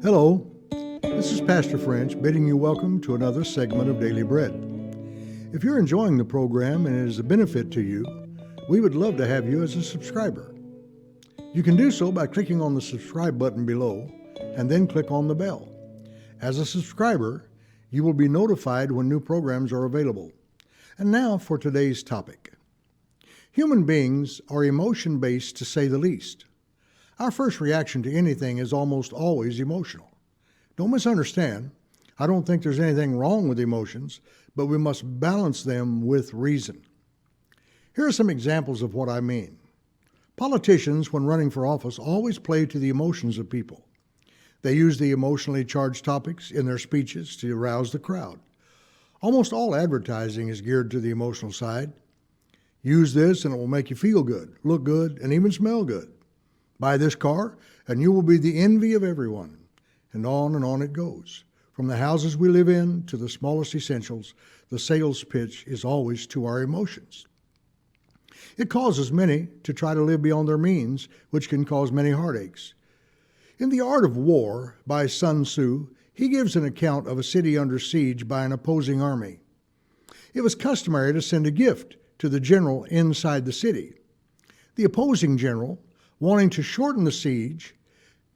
Hello, this is Pastor French bidding you welcome to another segment of Daily Bread. If you're enjoying the program and it is a benefit to you, we would love to have you as a subscriber. You can do so by clicking on the subscribe button below and then click on the bell. As a subscriber, you will be notified when new programs are available. And now for today's topic. Human beings are emotion-based to say the least. Our first reaction to anything is almost always emotional. Don't misunderstand. I don't think there's anything wrong with emotions, but we must balance them with reason. Here are some examples of what I mean. Politicians, when running for office, always play to the emotions of people. They use the emotionally charged topics in their speeches to arouse the crowd. Almost all advertising is geared to the emotional side. Use this and it will make you feel good, look good, and even smell good. Buy this car and you will be the envy of everyone. And on it goes. From the houses we live in to the smallest essentials, the sales pitch is always to our emotions. It causes many to try to live beyond their means, which can cause many heartaches. In The Art of War by Sun Tzu, he gives an account of a city under siege by an opposing army. It was customary to send a gift to the general inside the city. The opposing general, wanting to shorten the siege,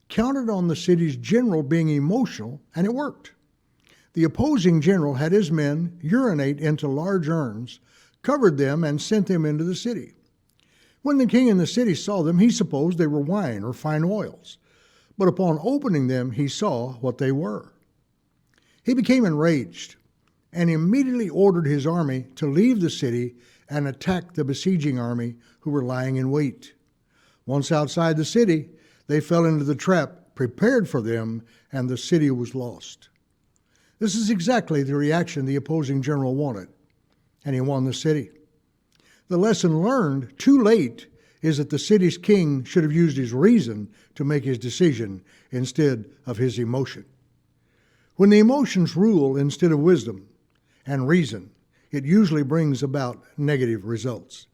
counted on the city's general being emotional, and it worked. The opposing general had his men urinate into large urns, covered them, and sent them into the city. When the king in the city saw them, he supposed they were wine or fine oils, but upon opening them, he saw what they were. He became enraged and immediately ordered his army to leave the city and attack the besieging army who were lying in wait. Once outside the city, they fell into the trap prepared for them, and the city was lost. This is exactly the reaction the opposing general wanted, and he won the city. The lesson learned too late is that the city's king should have used his reason to make his decision instead of his emotion. When the emotions rule instead of wisdom and reason, it usually brings about negative results.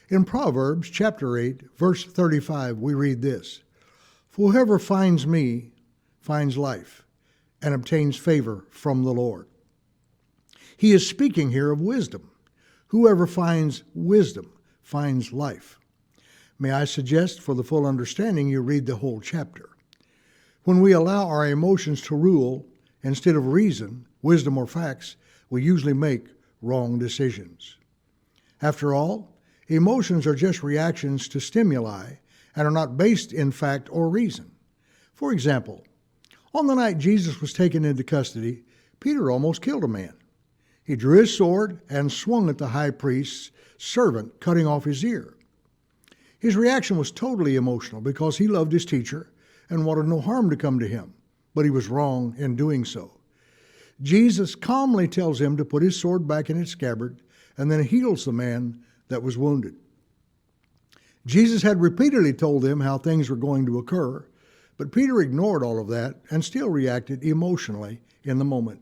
In Proverbs chapter 8, verse 35, we read this: "For whoever finds me finds life and obtains favor from the Lord." He is speaking here of wisdom. Whoever finds wisdom finds life. May I suggest, for the full understanding, you read the whole chapter. When we allow our emotions to rule instead of reason, wisdom, or facts, we usually make wrong decisions. After all, emotions are just reactions to stimuli and are not based in fact or reason. For example, on the night Jesus was taken into custody, Peter almost killed a man. He drew his sword and swung at the high priest's servant, cutting off his ear. His reaction was totally emotional because he loved his teacher and wanted no harm to come to him, but he was wrong in doing so. Jesus calmly tells him to put his sword back in its scabbard and then heals the man that was wounded. Jesus had repeatedly told them how things were going to occur, but Peter ignored all of that and still reacted emotionally in the moment.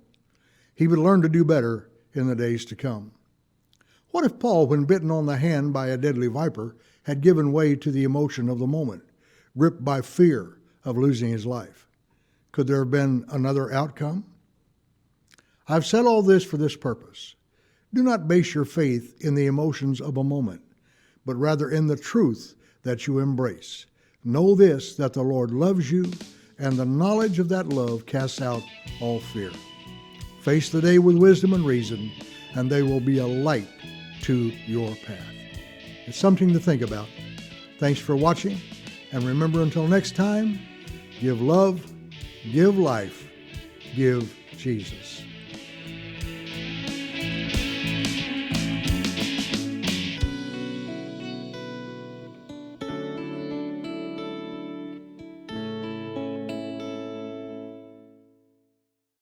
He would learn to do better in the days to come. What if Paul, when bitten on the hand by a deadly viper, had given way to the emotion of the moment, gripped by fear of losing his life? Could there have been another outcome? I've said all this for this purpose. Do not base your faith in the emotions of a moment, but rather in the truth that you embrace. Know this, that the Lord loves you, and the knowledge of that love casts out all fear. Face the day with wisdom and reason, and they will be a light to your path. It's something to think about. Thanks for watching, and remember, until next time, give love, give life, give Jesus.